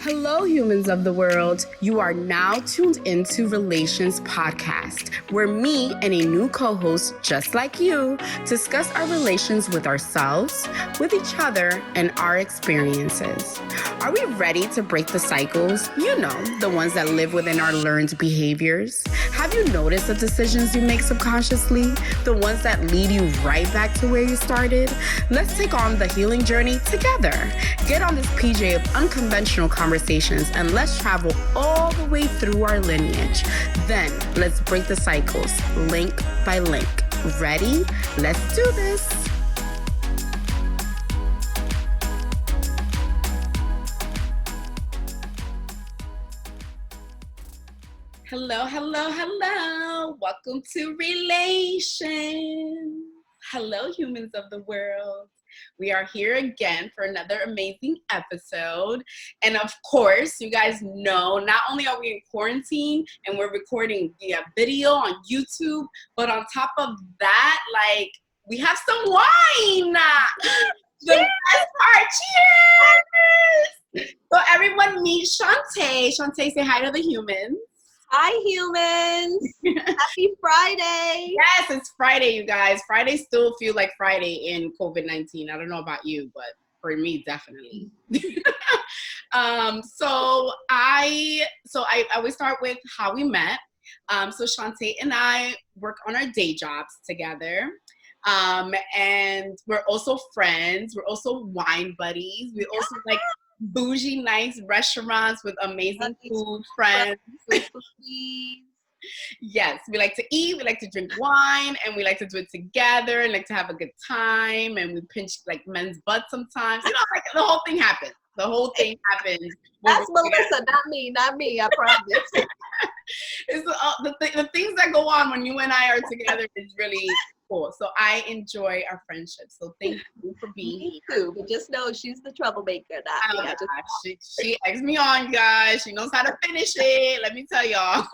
Hello, humans of the world. You are now tuned into Relayshons Podcast, where me and a new co-host just like you discuss our relations with ourselves, with each other, and our experiences. Are we ready to break the cycles? You know, the ones that live within our learned behaviors. Have you noticed the decisions you make subconsciously? The ones that lead you right back to where you started? Let's take on the healing journey together. Get on this PJ of unconventional conversations and let's travel all the way through our lineage. Then let's break the cycles link by link. Ready? Let's do this. Hello, hello, hello. Welcome to Relations. Hello, humans of the world. We are here again for another amazing episode. And of course, you guys know, not only are we in quarantine and we're recording via video on YouTube, but on top of that, like, we have some wine. The best part, cheers! So everyone meet Shawntee. Shawntee, say hi to the humans. Hi, humans. Happy Friday. Yes, it's Friday, you guys. Friday still feel like Friday in COVID-19. I don't know about you, but for me, definitely. So I always start with how we met. So Shawntee and I work on our day jobs together. And we're also friends. We're also wine buddies. We also like bougie, nice restaurants with amazing food, friends. Yes, we like to eat, we like to drink wine, and we like to do it together and like to have a good time, and we pinch like men's butts sometimes. You know, like the whole thing happens. The whole thing happens. That's Melissa, not me, I promise. It's the things that go on when you and I are together is really cool. So I enjoy our friendship. So thank you for being here. Me too, but just know she's the troublemaker. She eggs me on, guys. She knows how to finish it. Let me tell y'all.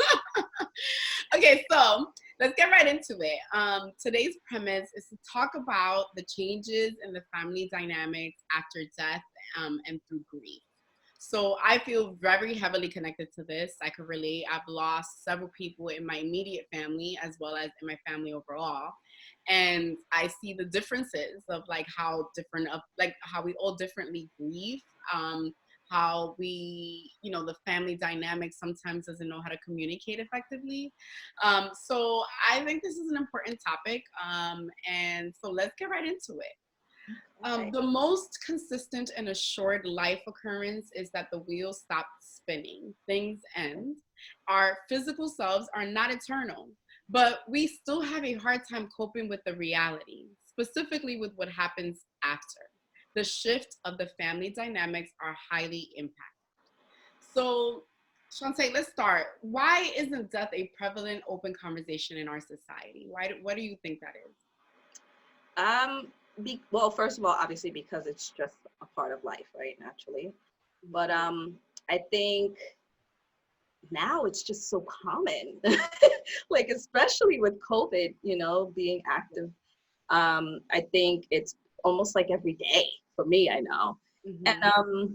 Okay, so let's get right into it. Today's premise is to talk about the changes in the family dynamics after death and through grief. So I feel very heavily connected to this. I can relate. I've lost several people in my immediate family as well as in my family overall. And I see the differences of like how we all differently grieve, how we, you know, the family dynamic sometimes doesn't know how to communicate effectively. So I think this is an important topic. And so let's get right into it. The most consistent and assured life occurrence is that the wheel stops spinning. Things end. Our physical selves are not eternal, but we still have a hard time coping with the reality, specifically with what happens after. The shift of the family dynamics are highly impacted. So, Shawntee, let's start. Why isn't death a prevalent open conversation in our society? What do you think that is? Well, first of all, obviously because it's just a part of life, right? Naturally. But I think now it's just so common, like especially with COVID, you know, being active. I think it's almost like every day for me, I know. Mm-hmm.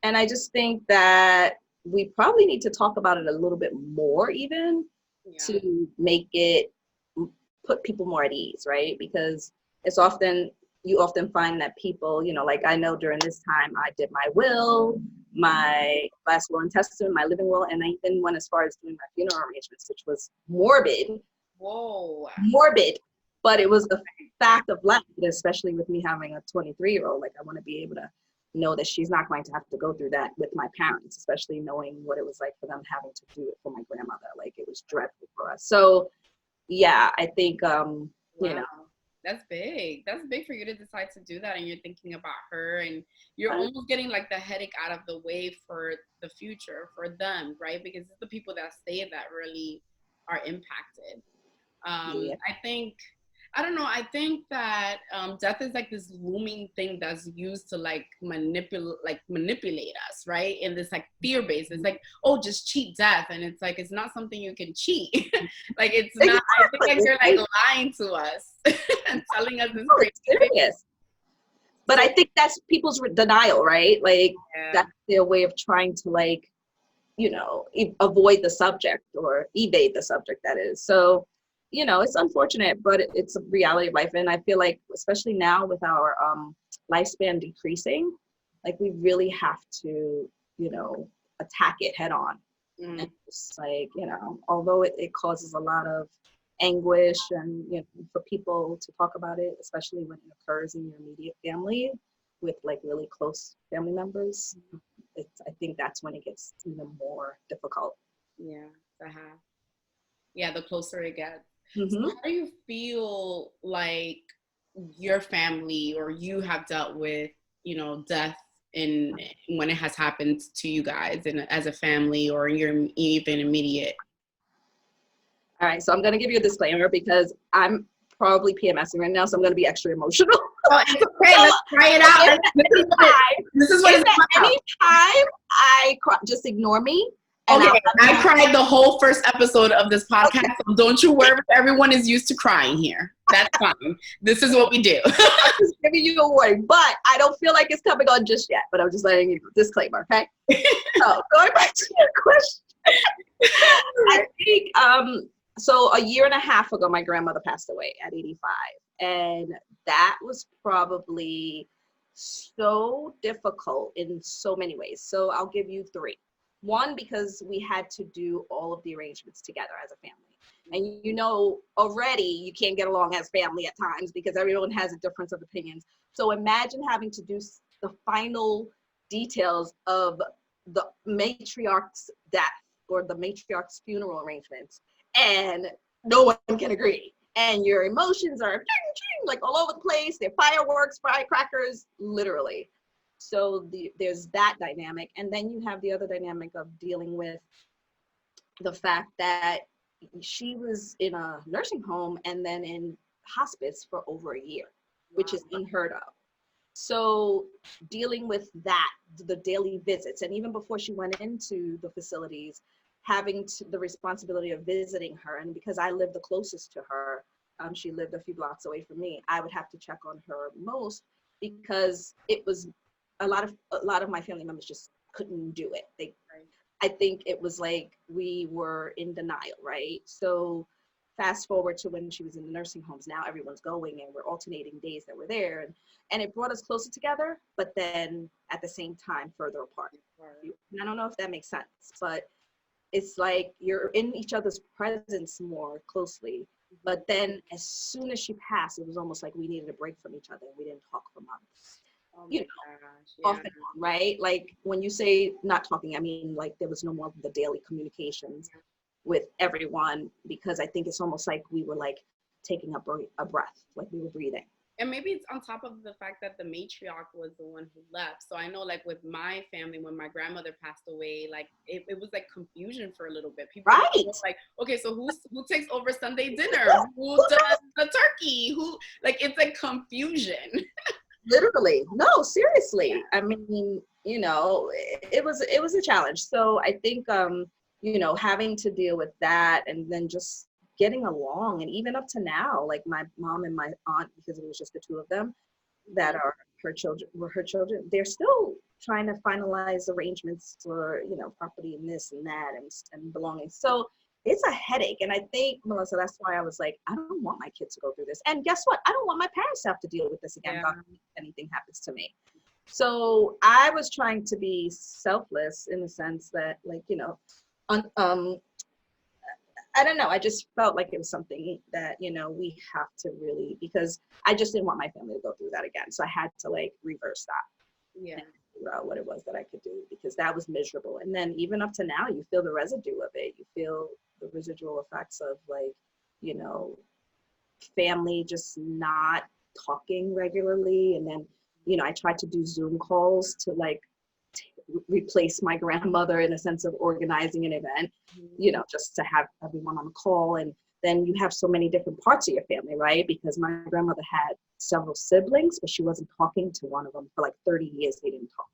And I just think that we probably need to talk about it a little bit more even to make it, put people more at ease, right? Because you often find that people, you know, like I know during this time I did my will, my last will and testament, my living will, and I even went as far as doing my funeral arrangements, which was morbid. Whoa. Morbid, but it was a fact of life, especially with me having a 23-year-old. Like I want to be able to know that she's not going to have to go through that with my parents, especially knowing what it was like for them having to do it for my grandmother. Like it was dreadful for us. So yeah, I think, you know. That's big. That's big for you to decide to do that, and you're thinking about her, and you're almost getting like the headache out of the way for the future for them, right? Because it's the people that stay that really are impacted. I think that death is like this looming thing that's used to like manipulate us, right? In this like fear-based, it's like, oh, just cheat death, and it's like it's not something you can cheat. Like it's not. I think like you're like lying to us and telling us this crazy thing. But I think that's people's denial, right? Like, Yeah. that's their way of trying to, like, you know, avoid the subject or evade the subject, that is. So, you know, it's unfortunate, but it's a reality of life. And I feel like, especially now with our lifespan decreasing, like, we really have to, you know, attack it head on. Mm. And it's like, you know, although it causes a lot of anguish and, you know, for people to talk about it, especially when it occurs in your immediate family with like really close family members, I think that's when it gets even more difficult. Yeah, yeah, the closer it gets. Mm-hmm. So how do you feel like your family or you have dealt with, you know, death in when it has happened to you guys and as a family or in your even immediate? All right, so I'm going to give you a disclaimer because I'm probably PMSing right now, so I'm going to be extra emotional. Oh, it's okay. Let's try it out. This is what it's about. Anytime I cry, just ignore me. And okay, I cried the whole first episode of this podcast, okay. So don't you worry. Everyone is used to crying here. That's fine. This is what we do. I'm just giving you a warning, but I don't feel like it's coming on just yet. But I'm just letting you know, disclaimer, okay? So going back to your question, I think so a year and a half ago, my grandmother passed away at 85, and that was probably so difficult in so many ways. So I'll give you three. One, because we had to do all of the arrangements together as a family. And you know, already you can't get along as family at times because everyone has a difference of opinions. So imagine having to do the final details of the matriarch's death or the matriarch's funeral arrangements, and no one can agree. And your emotions are like all over the place. They're fireworks, firecrackers, literally. So there's that dynamic. And then you have the other dynamic of dealing with the fact that she was in a nursing home and then in hospice for over a year, which is unheard of. So dealing with that, the daily visits, and even before she went into the facilities, having the responsibility of visiting her. And because I lived the closest to her, she lived a few blocks away from me, I would have to check on her most because it was a lot of my family members just couldn't do it. I think it was like we were in denial, right? So fast forward to when she was in the nursing homes, now everyone's going and we're alternating days that we're there. And it brought us closer together, but then at the same time, further apart. And I don't know if that makes sense, but it's like you're in each other's presence more closely. But then as soon as she passed, it was almost like we needed a break from each other and we didn't talk for months. You know, off and on, right? Like when you say not talking, I mean like there was no more of the daily communications with everyone because I think it's almost like we were like taking a breath, like we were breathing. And maybe it's on top of the fact that the matriarch was the one who left. So I know like with my family, when my grandmother passed away, like it was like confusion for a little bit. People were like, okay, so who takes over Sunday dinner? Who does the turkey? Who, like, it's like confusion. Literally. No, seriously. I mean, you know, it was a challenge. So I think, you know, having to deal with that and then just getting along, and even up to now, like my mom and my aunt, because it was just the two of them that are her children, they're still trying to finalize arrangements for, you know, property and this and that and belongings. So it's a headache. And I think, Melissa, that's why I was like, I don't want my kids to go through this. And guess what? I don't want my parents to have to deal with this again. God, if anything happens to me. So I was trying to be selfless in the sense that, like, you know, I don't know. I just felt like it was something that, you know, we have to really, because I just didn't want my family to go through that again. So I had to like reverse that. Yeah. And figure out what it was that I could do, because that was miserable. And then even up to now, you feel the residue of it. You feel the residual effects of, like, you know, family just not talking regularly. And then, you know, I tried to do Zoom calls to like replace my grandmother in a sense of organizing an event, you know, just to have everyone on the call. And then you have so many different parts of your family, right? Because my grandmother had several siblings, but she wasn't talking to one of them for like 30 years. They didn't talk.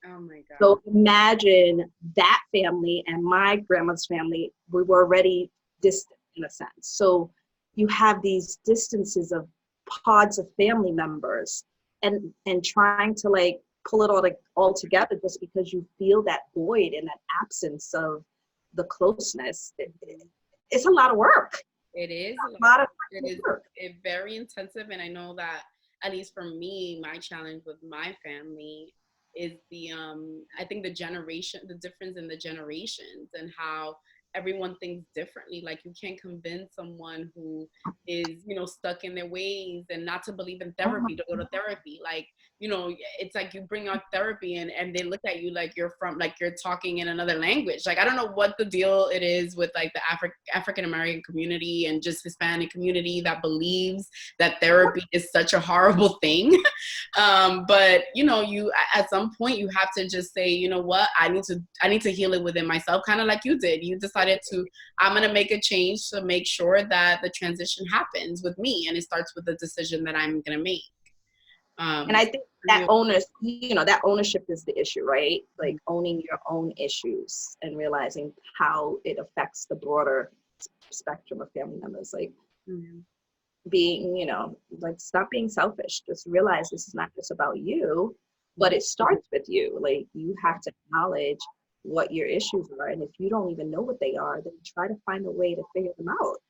Oh my God. So imagine that family and my grandmother's family, we were already distant in a sense. So you have these distances of pods of family members and trying to like pull it all together just because you feel that void and that absence of the closeness. It's a lot of work. It is a lot of work. It's very intensive, and I know that at least for me, my challenge with my family is the I think the difference in the generations and how everyone thinks differently. Like you can't convince someone who is, stuck in their ways and not to believe in therapy to go to therapy. Like, it's like you bring out therapy and they look at you like you're talking in another language. Like, I don't know what the deal it is with like the African American community and just Hispanic community that believes that therapy is such a horrible thing. But you at some point you have to just say, you know what, I need to heal it within myself, kind of like you did. You decided I'm going to make a change to make sure that the transition happens with me, and it starts with the decision that I'm going to make. And I think that that ownership is the issue, right? Like owning your own issues and realizing how it affects the broader spectrum of family members. Like being, like stop being selfish. Just realize this is not just about you, but it starts with you. Like you have to acknowledge what your issues are. And if you don't even know what they are, then try to find a way to figure them out.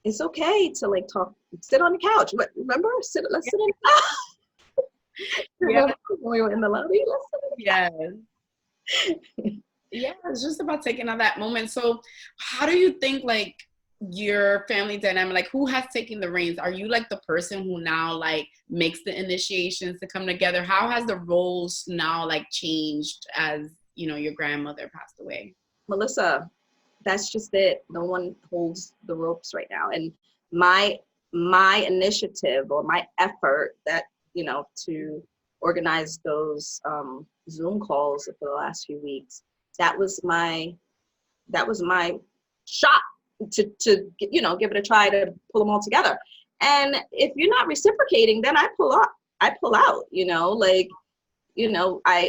It's okay to like sit on the couch. Remember? Let's sit on the couch. Yeah. When we were in the lobby, yes. Yeah, it's just about taking on that moment. So how do you think like your family dynamic, like who has taken the reins? Are you like the person who now like makes the initiations to come together? How has the roles now like changed as your grandmother passed away? Melissa, that's just it. No one holds the ropes right now. And my initiative or my effort that to organize those Zoom calls for the last few weeks, that was my shot to give it a try to pull them all together. And if you're not reciprocating, then I pull out. I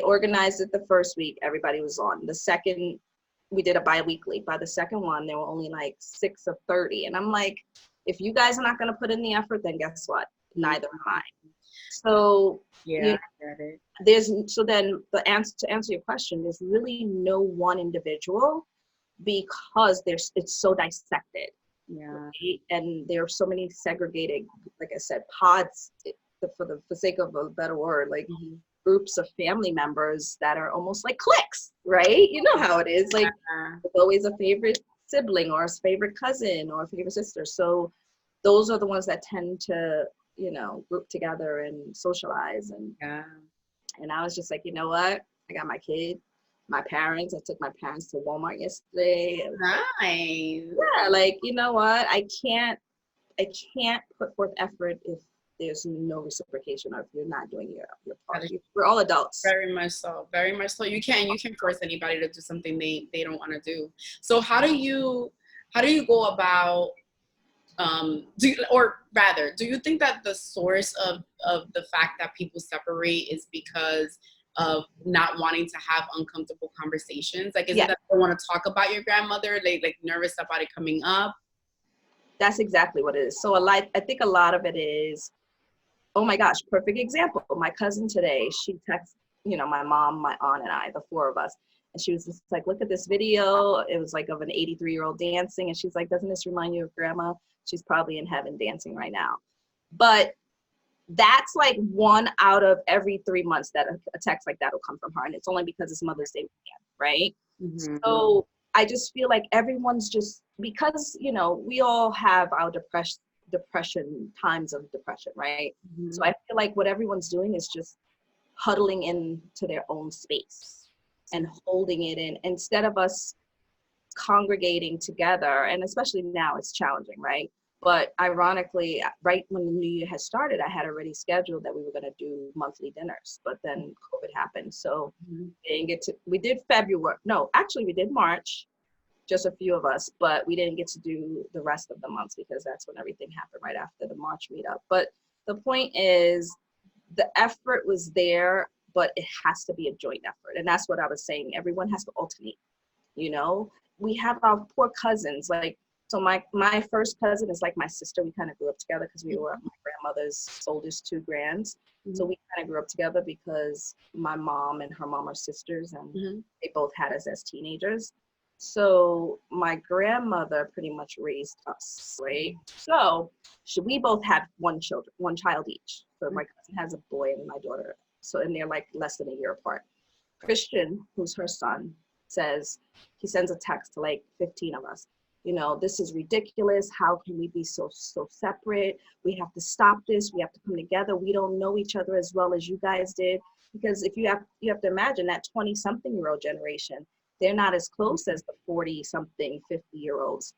organized it the first week, everybody was on. The second, we did a bi-weekly. By the second one, there were only like 6 of 30. And I'm like, if you guys are not going to put in the effort, then guess what? Neither am I. So yeah, I get it. To answer your question, there's really no one individual because it's so dissected. Yeah. Right? And there are so many segregated, like I said, pods, for the sake of a better word, like groups of family members that are almost like cliques, right? You know how it is. Like there's always a favorite sibling or a favorite cousin or a favorite sister. So those are the ones that tend to group together and socialize. And I was just like, you know what? I got my kid, my parents. I took my parents to Walmart yesterday. Nice. Yeah, like, you know what? I can't put forth effort if there's no reciprocation or if you're not doing your part. We're all adults. Very much so. Very much so. You can't force anybody to do something they don't want to do. So how do you go about do you think that the source of the fact that people separate is because of not wanting to have uncomfortable conversations? Like, is it that they want to talk about your grandmother? They like nervous about it coming up? That's exactly what it is. So I think a lot of it is, oh my gosh, perfect example. My cousin today, she texted, my mom, my aunt, and I, the 4 of us. And she was just like, look at this video. It was like of an 83-year-old dancing. And she's like, doesn't this remind you of grandma? She's probably in heaven dancing right now. But that's like 1 out of every 3 months that a text like that will come from her. And it's only because it's Mother's Day weekend, right? Mm-hmm. So I just feel like everyone's just, because, we all have our depression, times of depression, right? Mm-hmm. So I feel like what everyone's doing is just huddling into their own space and holding it in instead of us congregating together. And especially now it's challenging, right? But ironically, right when the new year had started, I had already scheduled that we were going to do monthly dinners, but then COVID happened. So we did February. No, actually we did March, just a few of us, but we didn't get to do the rest of the months because that's when everything happened right after the March meetup. But the point is the effort was there, but it has to be a joint effort. And that's what I was saying. Everyone has to alternate, We have our poor cousins, like So my first cousin is like my sister. We kind of grew up together because we were my grandmother's oldest two grands. So we kind of grew up together because my mom and her mom are sisters, and they both had us as teenagers. So my grandmother pretty much raised us, right? So we both had one child each. So my cousin has a boy and my daughter. So, and they're like less than a year apart. Christian, who's her son, he sends a text to like 15 of us. You know, this is ridiculous. How can we be so separate? We have to stop this. We have to come together. We don't know each other as well as you guys did. Because if you have to imagine that 20-something-year-old generation, they're not as close as the 40-something, 50-year-olds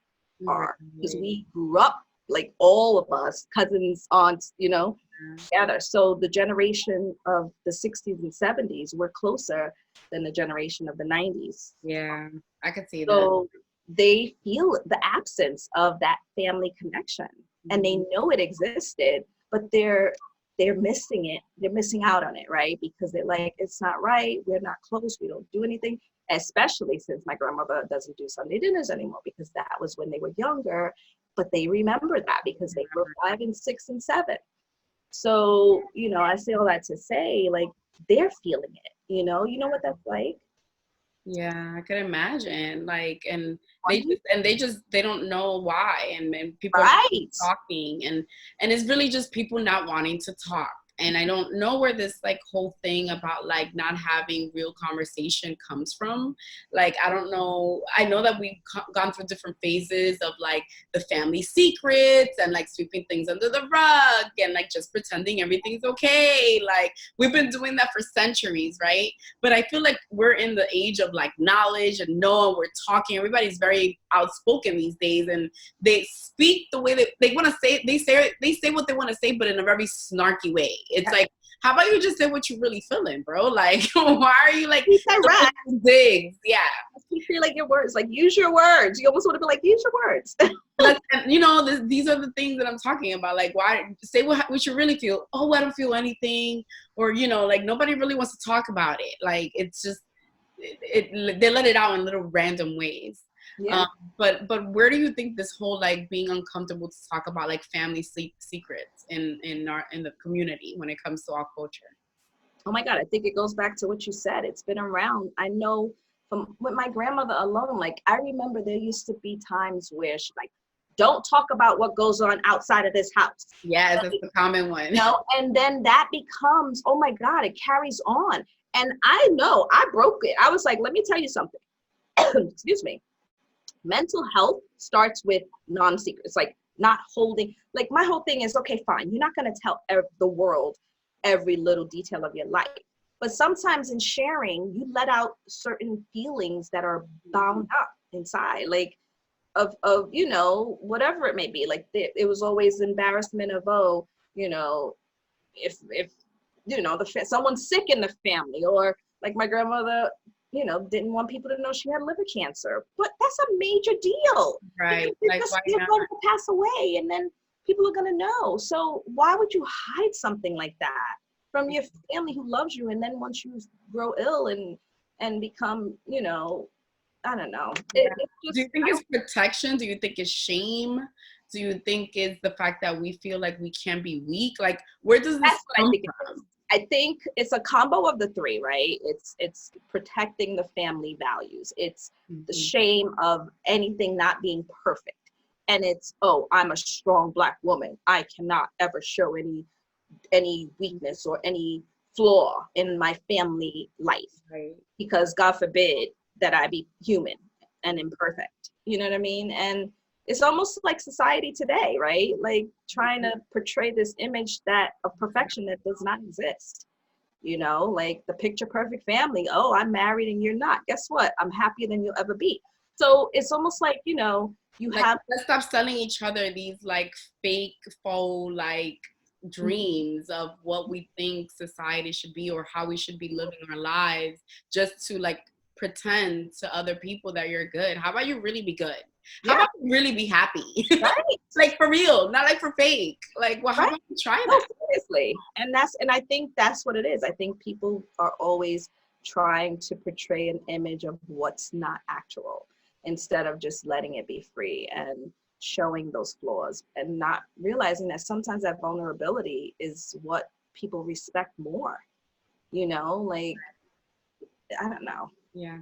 are. Because we grew up, like all of us, cousins, aunts, you know, together. So the generation of the 60s and 70s were closer than the generation of the 90s. Yeah, I could see that. So they feel the absence of that family connection, and they know it existed, but they're missing it. They're missing out on it, right? Because they're like, it's not right. We're not close. We don't do anything, especially since my grandmother doesn't do Sunday dinners anymore, because that was when they were younger, but they remember that because they were 5 and 6 and 7. So, you know, I say all that to say, like, they're feeling it, you know what that's like? Yeah, I could imagine. Like, and they don't know why, and people are talking, and it's really just people not wanting to talk. And I don't know where this like whole thing about like not having real conversation comes from. Like, I don't know. I know that we've gone through different phases of like the family secrets and like sweeping things under the rug and like just pretending everything's okay. Like, we've been doing that for centuries, right? But I feel like we're in the age of like knowledge and knowing, we're talking. Everybody's very outspoken these days, and they speak the way that they want to say. They say what they want to say, but in a very snarky way. It's like, how about you just say what you're really feeling, bro? Like, why are you like digs? Yeah. You feel like your words, like, use your words. You almost want to be like, use your words. You know, these are the things that I'm talking about. Like, why say what you really feel? Oh, I don't feel anything. Or, you know, like, nobody really wants to talk about it. Like, it's just, they let it out in little random ways. Yeah. But where do you think this whole like being uncomfortable to talk about like family secrets in the community when it comes to our culture? Oh my God, I think it goes back to what you said. It's been around. I know with my grandmother alone, like, I remember there used to be times where she like, don't talk about what goes on outside of this house. Yes, that's the common one. You know? And then that becomes, oh my God, it carries on. And I know I broke it. I was like, let me tell you something. Excuse me. Mental health starts with non-secret. It's like not holding, like, my whole thing is, okay, fine. You're not going to tell the world every little detail of your life. But sometimes in sharing, you let out certain feelings that are bound up inside, like of you know, whatever it may be. Like, it was always embarrassment of, oh, you know, if you know, someone's sick in the family, or like my grandmother, you know, didn't want people to know she had liver cancer. But that's a major deal. Right. Like, you're going to pass away, and then people are going to know. So why would you hide something like that from your family who loves you? And then once you grow ill and become, you know, I don't know. Yeah. Do you think it's protection? Do you think it's shame? Do you think it's the fact that we feel like we can't be weak? Like, where does this come from? I think it's a combo of the three, right? It's protecting the family values. It's the shame of anything not being perfect. And it's, oh, I'm a strong Black woman. I cannot ever show any weakness or any flaw in my family life. Right. Because God forbid that I be human and imperfect. You know what I mean? And it's almost like society today, right? Like, trying to portray this image of perfection that does not exist. You know, like the picture perfect family. Oh, I'm married and you're not. Guess what? I'm happier than you'll ever be. So it's almost like, you know, let's stop selling each other these like fake, faux, like dreams of what we think society should be or how we should be living our lives, just to like pretend to other people that you're good. How about you really be good? How about you really be happy? Right. Like, for real, not like for fake. Like, well, how about you try that? No, seriously. And I think that's what it is. I think people are always trying to portray an image of what's not actual. instead of just letting it be free and showing those flaws and not realizing that sometimes that vulnerability is what people respect more, like, I don't know. Yeah,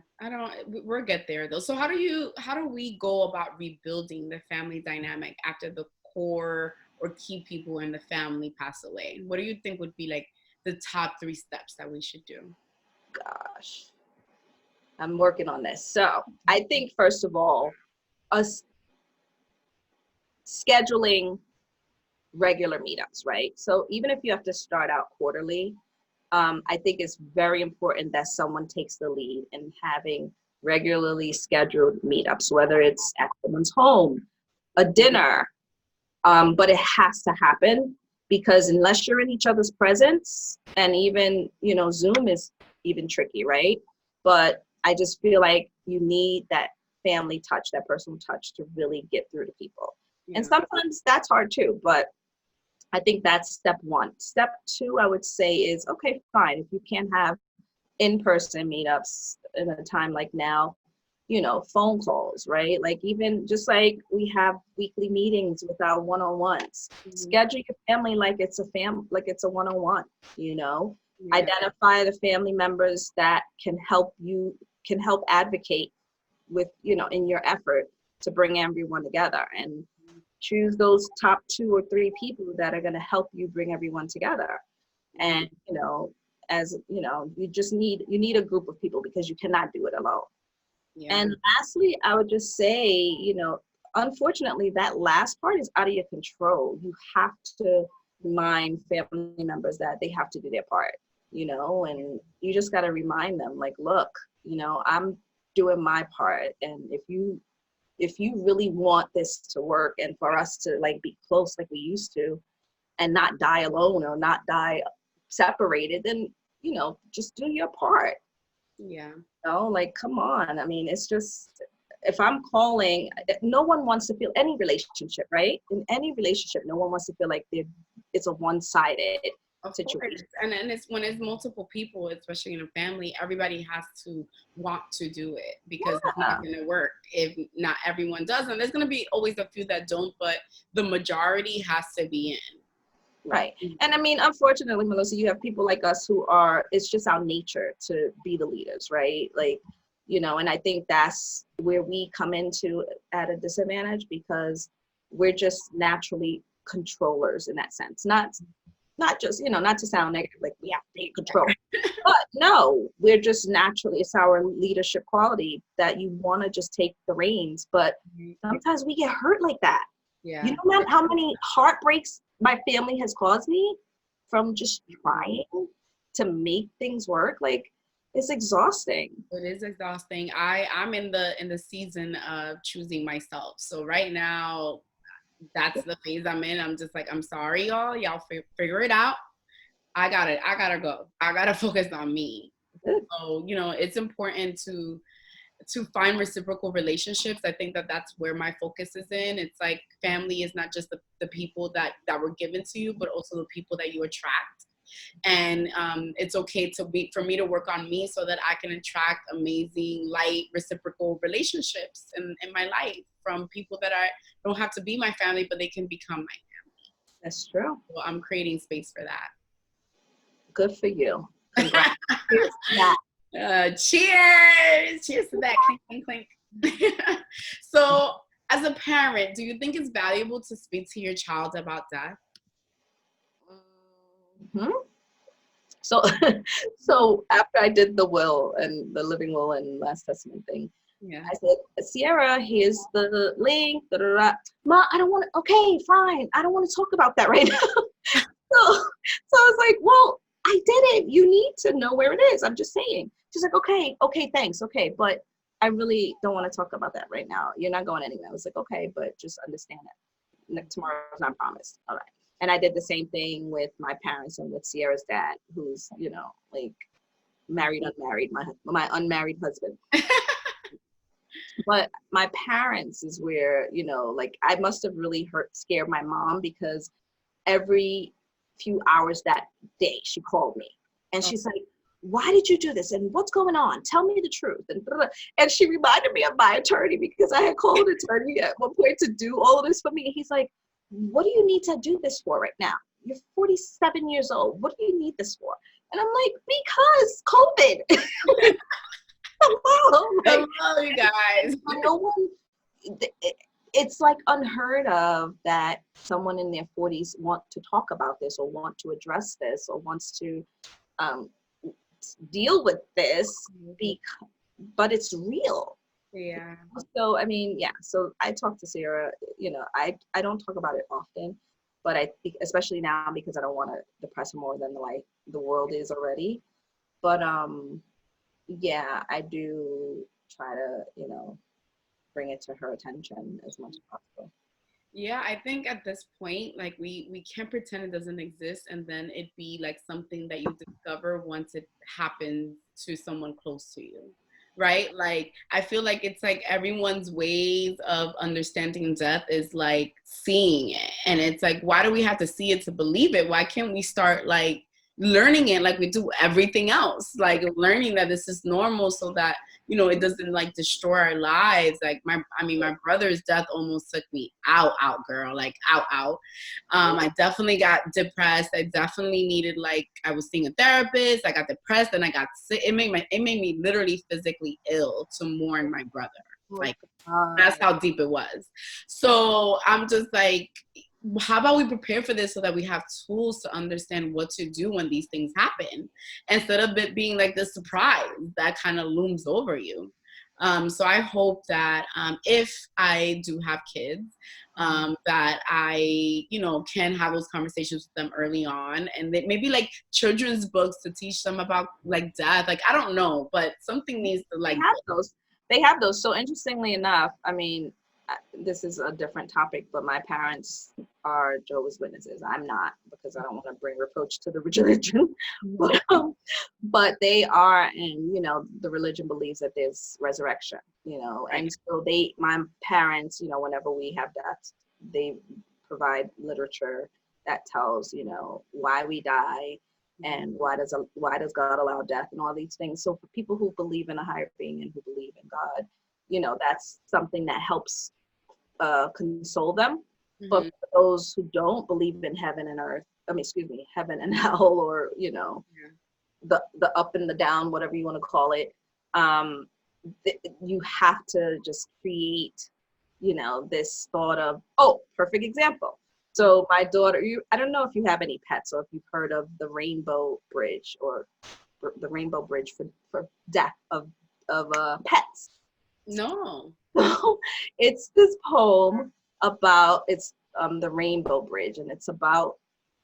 we'll get there though. So how do we go about rebuilding the family dynamic after the core or key people in the family pass away? What do you think would be like the top 3 steps that we should do? Gosh, I'm working on this. So I think, first of all, us scheduling regular meetups, right? So even if you have to start out quarterly, I think it's very important that someone takes the lead in having regularly scheduled meetups, whether it's at someone's home, a dinner, but it has to happen, because unless you're in each other's presence, and even, Zoom is even tricky, right? But I just feel like you need that family touch, that personal touch, to really get through to people. Yeah. And sometimes that's hard too, but I think that's step 1. Step 2, I would say, is, okay, fine, if you can't have in-person meetups in a time like now, phone calls, right? Like, even just like we have weekly meetings with our one-on-ones, schedule your family like it's a one-on-one, Identify the family members that can help advocate with, in your effort to bring everyone together, and choose those top 2 or 3 people that are going to help you bring everyone together. And, you need a group of people, because you cannot do it alone. Yeah. And lastly, I would just say, unfortunately, that last part is out of your control. You have to remind family members that they have to do their part, and you just got to remind them, like, look, I'm doing my part. And if you really want this to work and for us to, like, be close like we used to and not die alone or not die separated, then, just do your part. Yeah. Like, come on. I mean, it's just, if I'm calling, no one wants to feel, any relationship, right? In any relationship, no one wants to feel like it's a one-sided situation. And it's when it's multiple people, especially in a family, everybody has to want to do it, because it's not going to work if not everyone does. And there's going to be always a few that don't, but the majority has to be in. Right. And I mean, unfortunately, Melissa, you have people like us who it's just our nature to be the leaders, right? Like, and I think that's where we come into at a disadvantage, because we're just naturally controllers in that sense. Not just, not to sound negative, like we have to take control, but no, we're just naturally, it's our leadership quality that you want to just take the reins, but sometimes we get hurt like that. Yeah. You know how many heartbreaks my family has caused me from just trying to make things work? Like, it's exhausting. It is exhausting. I'm in the season of choosing myself. So right now, that's the phase I'm in. I'm just like, I'm sorry, y'all figure it out. I gotta go. I gotta focus on me. So, it's important to find reciprocal relationships. I think that's where my focus is in. It's like, family is not just the people that were given to you, but also the people that you attract. And it's okay for me to work on me so that I can attract amazing, light, reciprocal relationships in my life from people that don't have to be my family, but they can become my family. That's true. So I'm creating space for that. Good for you. Congrats. Cheers to that. Cheers to that. Clink, clink, clink. So, as a parent, do you think it's valuable to speak to your child about death? Mm-hmm. So after I did the will and the living will and last testament thing, yeah, I said, Sierra, here's the link. Ma, I don't want to. Okay, fine. I don't want to talk about that right now. so I was like, well, I did it. You need to know where it is. I'm just saying. She's like, okay, thanks. Okay, but I really don't want to talk about that right now. You're not going anywhere. I was like, okay, but just understand it. Tomorrow's not promised. All right. And I did the same thing with my parents and with Sierra's dad, who's, like married, unmarried, my unmarried husband. But my parents is where, like, I must have really scared my mom, because every few hours that day she called me and she's like, why did you do this? And what's going on? Tell me the truth. And she reminded me of my attorney, because I had called an attorney at one point to do all of this for me. He's like, what do you need to do this for right now? You're 47 years old. What do you need this for? And I'm like, because COVID. Hello, you guys. No one, it's like unheard of that someone in their 40s want to talk about this, or want to address this, or wants to deal with this, but it's real. Yeah. So I mean, yeah. So I talk to Sarah. I don't talk about it often, but I think, especially now, because I don't want to depress her more than the world is already. But yeah, I do try to bring it to her attention as much as possible. Yeah, I think at this point, like we can't pretend it doesn't exist, and then it be like something that you discover once it happens to someone close to you, right? Like I feel like it's like everyone's ways of understanding death is like seeing it, and it's like, why do we have to see it to believe it? Why can't we start like learning it like we do everything else, like learning that this is normal, so that it doesn't like destroy our lives. Like my brother's death almost took me out girl, like out. I definitely got depressed. I definitely needed, like, I was seeing a therapist. I got depressed and I got sick. It made me literally physically ill to mourn my brother. Like that's how deep it was. So I'm just like, how about we prepare for this so that we have tools to understand what to do when these things happen, instead of it being like this surprise that kind of looms over you. So I hope that if I do have kids, that I, can have those conversations with them early on, and maybe like children's books to teach them about like death. Like, I don't know, but something needs to like. They have those. So interestingly enough, I mean, this is a different topic, but my parents are Jehovah's Witnesses. I'm not, because I don't want to bring reproach to the religion, but they are, and the religion believes that there's resurrection, right. And so my parents, whenever we have deaths, they provide literature that tells, why we die, and why does God allow death, and all these things. So for people who believe in a higher being and who believe in God, that's something that helps console them. Mm-hmm. But for those who don't believe in heaven and hell, or the up and the down, whatever you want to call it, you have to just create this thought of, perfect example. So my daughter, I don't know if you have any pets, or if you've heard of the Rainbow Bridge, or the Rainbow Bridge for death of pets. No. It's this poem about, it's the Rainbow Bridge, and it's about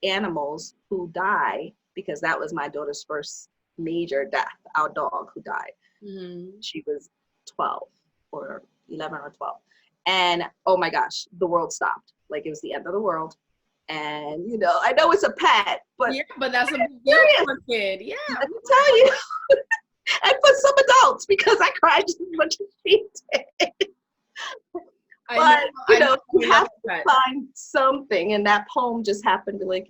animals who die, because that was my daughter's first major death, our dog who died. Mm-hmm. She was 12 or 11 or 12. And oh my gosh, the world stopped. Like, it was the end of the world. And I know it's a pet, but yeah, but that's a big deal for a kid. Yeah, let me tell you. And for some adults, because I cried just as much as she did. But you have to find something, and that poem just happened to, like,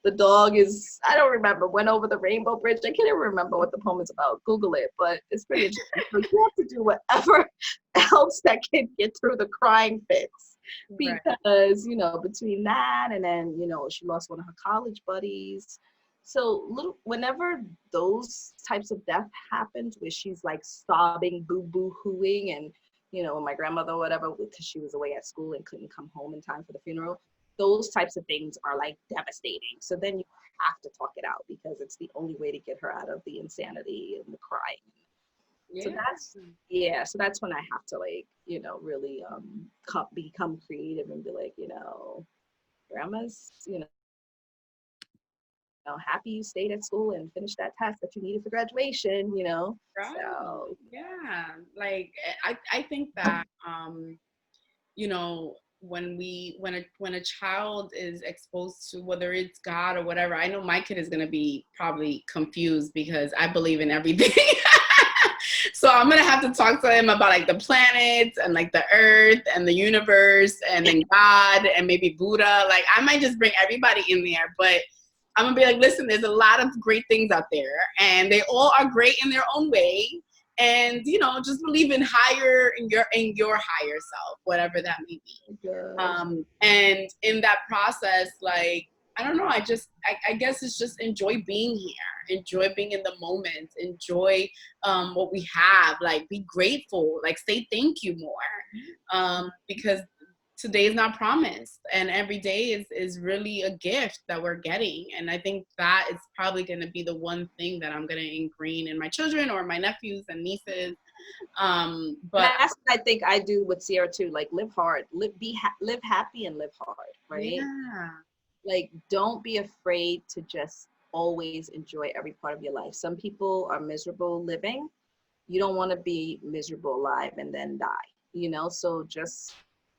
the dog is, I don't remember, went over the Rainbow Bridge. I can't even remember what the poem is about. Google it, but it's pretty interesting. So you have to do whatever else that can get through the crying fits, because between that, and then she lost one of her college buddies. So whenever those types of death happens, where she's like sobbing, boo-boo-hooing, and my grandmother or whatever, because she was away at school and couldn't come home in time for the funeral, those types of things are like devastating. So then you have to talk it out, because it's the only way to get her out of the insanity and the crying. Yeah. So that's when I have to, like, really become creative and be like, grandma's, happy you stayed at school and finished that test that you needed for graduation, Right. So yeah, like I think that when a child is exposed to, whether it's God or whatever, I know my kid is gonna be probably confused, because I believe in everything. So I'm gonna have to talk to him about like the planets and like the earth and the universe and then God and maybe Buddha. Like, I might just bring everybody in there, but I'm gonna be like, listen, there's a lot of great things out there, and they all are great in their own way. And just believe in your higher self, whatever that may be. And in that process, like, I don't know, I guess it's just enjoy being here, enjoy being in the moment, enjoy what we have, like be grateful, like say thank you more, because today is not promised, and every day is really a gift that we're getting. And I think that is probably going to be the one thing that I'm going to ingrain in my children or my nephews and nieces. But that's what I think I do with Sierra too. Like, live hard, live happy, and live hard, right? Yeah. Like, don't be afraid to just always enjoy every part of your life. Some people are miserable living. You don't want to be miserable alive and then die, so just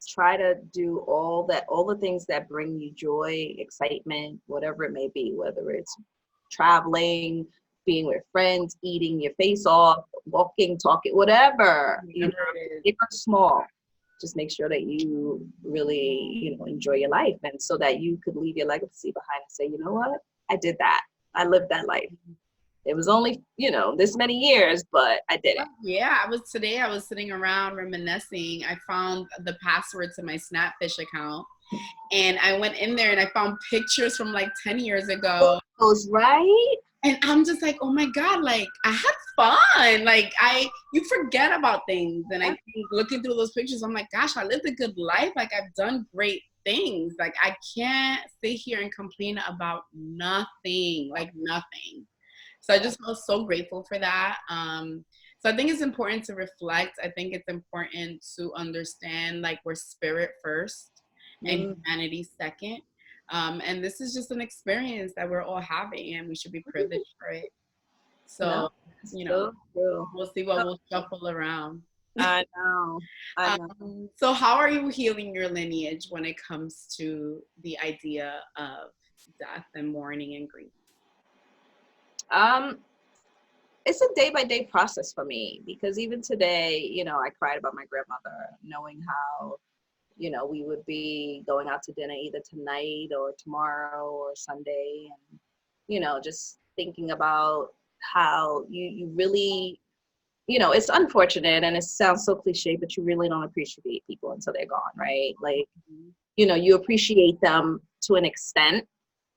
try to do all the things that bring you joy, excitement, whatever it may be, whether it's traveling, being with friends, eating your face off, walking, talking, whatever, big or small. Just make sure that you really, enjoy your life, and so that you could leave your legacy behind and say, you know what, I did that. I lived that life. It was only, this many years, but I did it. Yeah, I was sitting around reminiscing. I found the password to my Snapfish account, and I went in there and I found pictures from like 10 years ago. Those, right? And I'm just like, oh my God, like I had fun. Like you forget about things. And I think looking through those pictures, I'm like, gosh, I lived a good life. Like I've done great things. Like I can't sit here and complain about nothing, like nothing. So I just feel so grateful for that. So I think it's important to reflect. I think it's important to understand, like, we're spirit first and humanity second. And this is just an experience that we're all having, and we should be privileged for it. So, we'll see what we'll shuffle around. I know. So how are you healing your lineage when it comes to the idea of death and mourning and grief? It's a day-by-day process for me, because even today, I cried about my grandmother, knowing how, we would be going out to dinner either tonight or tomorrow or Sunday, and, just thinking about how you really, it's unfortunate and it sounds so cliche, but you really don't appreciate people until they're gone, right? Like, you appreciate them to an extent,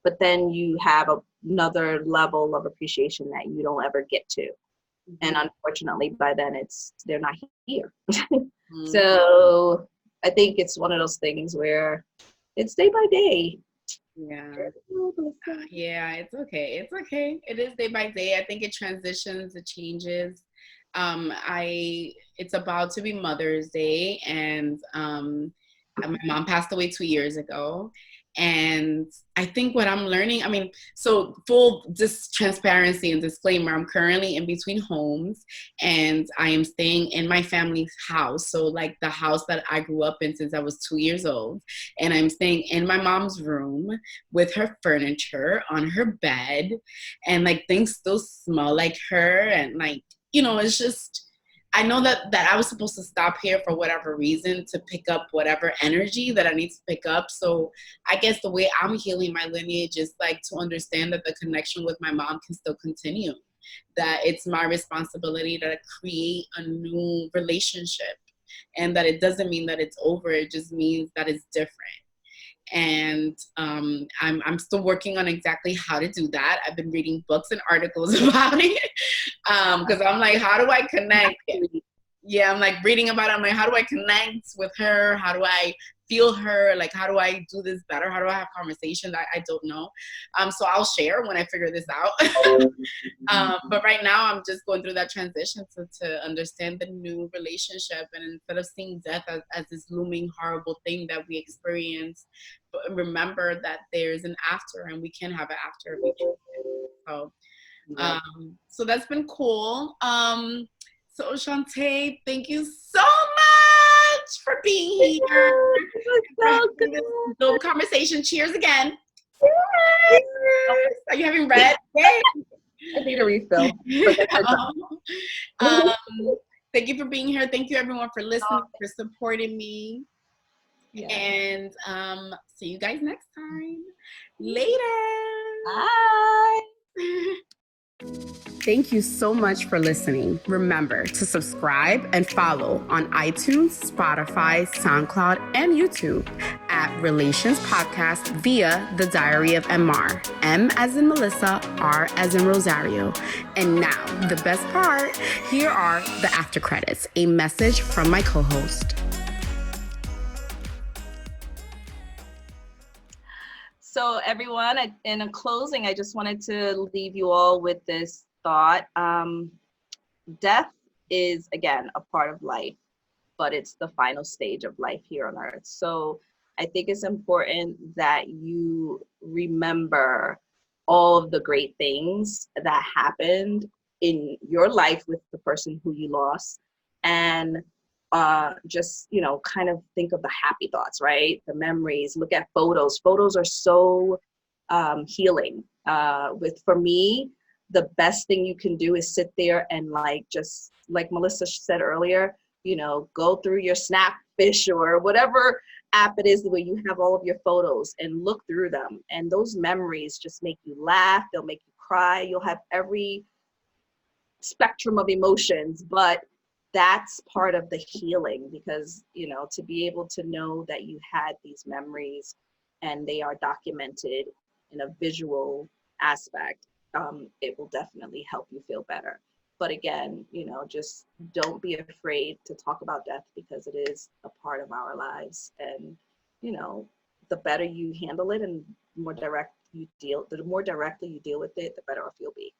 but then you have another level of appreciation that you don't ever get to. And unfortunately, by then they're not here. So I think it's one of those things where it's day by day. Yeah, it's okay. It's okay. It is day by day. I think it transitions, it changes. It's about to be Mother's Day, and my mom passed away 2 years ago. And I think what I'm learning, so full transparency and disclaimer, I'm currently in between homes, and I am staying in my family's house. So like the house that I grew up in since I was 2 years old. And I'm staying in my mom's room with her furniture on her bed, and like things still smell like her. And like, it's just, I know that I was supposed to stop here for whatever reason to pick up whatever energy that I need to pick up. So I guess the way I'm healing my lineage is like to understand that the connection with my mom can still continue, that it's my responsibility to create a new relationship, and that it doesn't mean that it's over. It just means that it's different. And I'm still working on exactly how to do that. I've been reading books and articles about it, because I'm like, how do I connect? Yeah, I'm like reading about it. I'm like, how do I connect with her? How do I feel her? Like, how do I do this better? How do I have conversations? I don't know. So I'll share when I figure this out. But right now I'm just going through that transition to understand the new relationship, and instead of seeing death as this looming horrible thing that we experience, but remember that there's an after, and we can have an after if we choose it. So that's been cool. So Shawntee, thank you so much for being here. So good. Dope conversation. Cheers again. Cheers. Are you having red? Yay. I need a refill. Thank you for being here. Thank you everyone for listening, for supporting me. Yeah. And see you guys next time. Later. Bye. Thank you so much for listening. Remember to subscribe and follow on iTunes, Spotify, SoundCloud, and YouTube at Relayshons Podcast via The Diary of MR. M as in Melissa, R as in Rosario. And now, the best part, here are the after credits, a message from my co-host. So everyone, in closing, I just wanted to leave you all with this thought. Death is, again, a part of life, but it's the final stage of life here on earth. So I think it's important that you remember all of the great things that happened in your life with the person who you lost, and just, kind of think of the happy thoughts, right? The memories. Look at photos. Photos are so healing. For me, the best thing you can do is sit there and just like Melissa said earlier, go through your Snapfish or whatever app it is where you have all of your photos and look through them. And those memories just make you laugh. They'll make you cry. You'll have every spectrum of emotions, but that's part of the healing, because to be able to know that you had these memories and they are documented in a visual aspect, it will definitely help you feel better. But again, just don't be afraid to talk about death, because it is a part of our lives. And the better you handle it and the more directly you deal with it, the better off you'll be.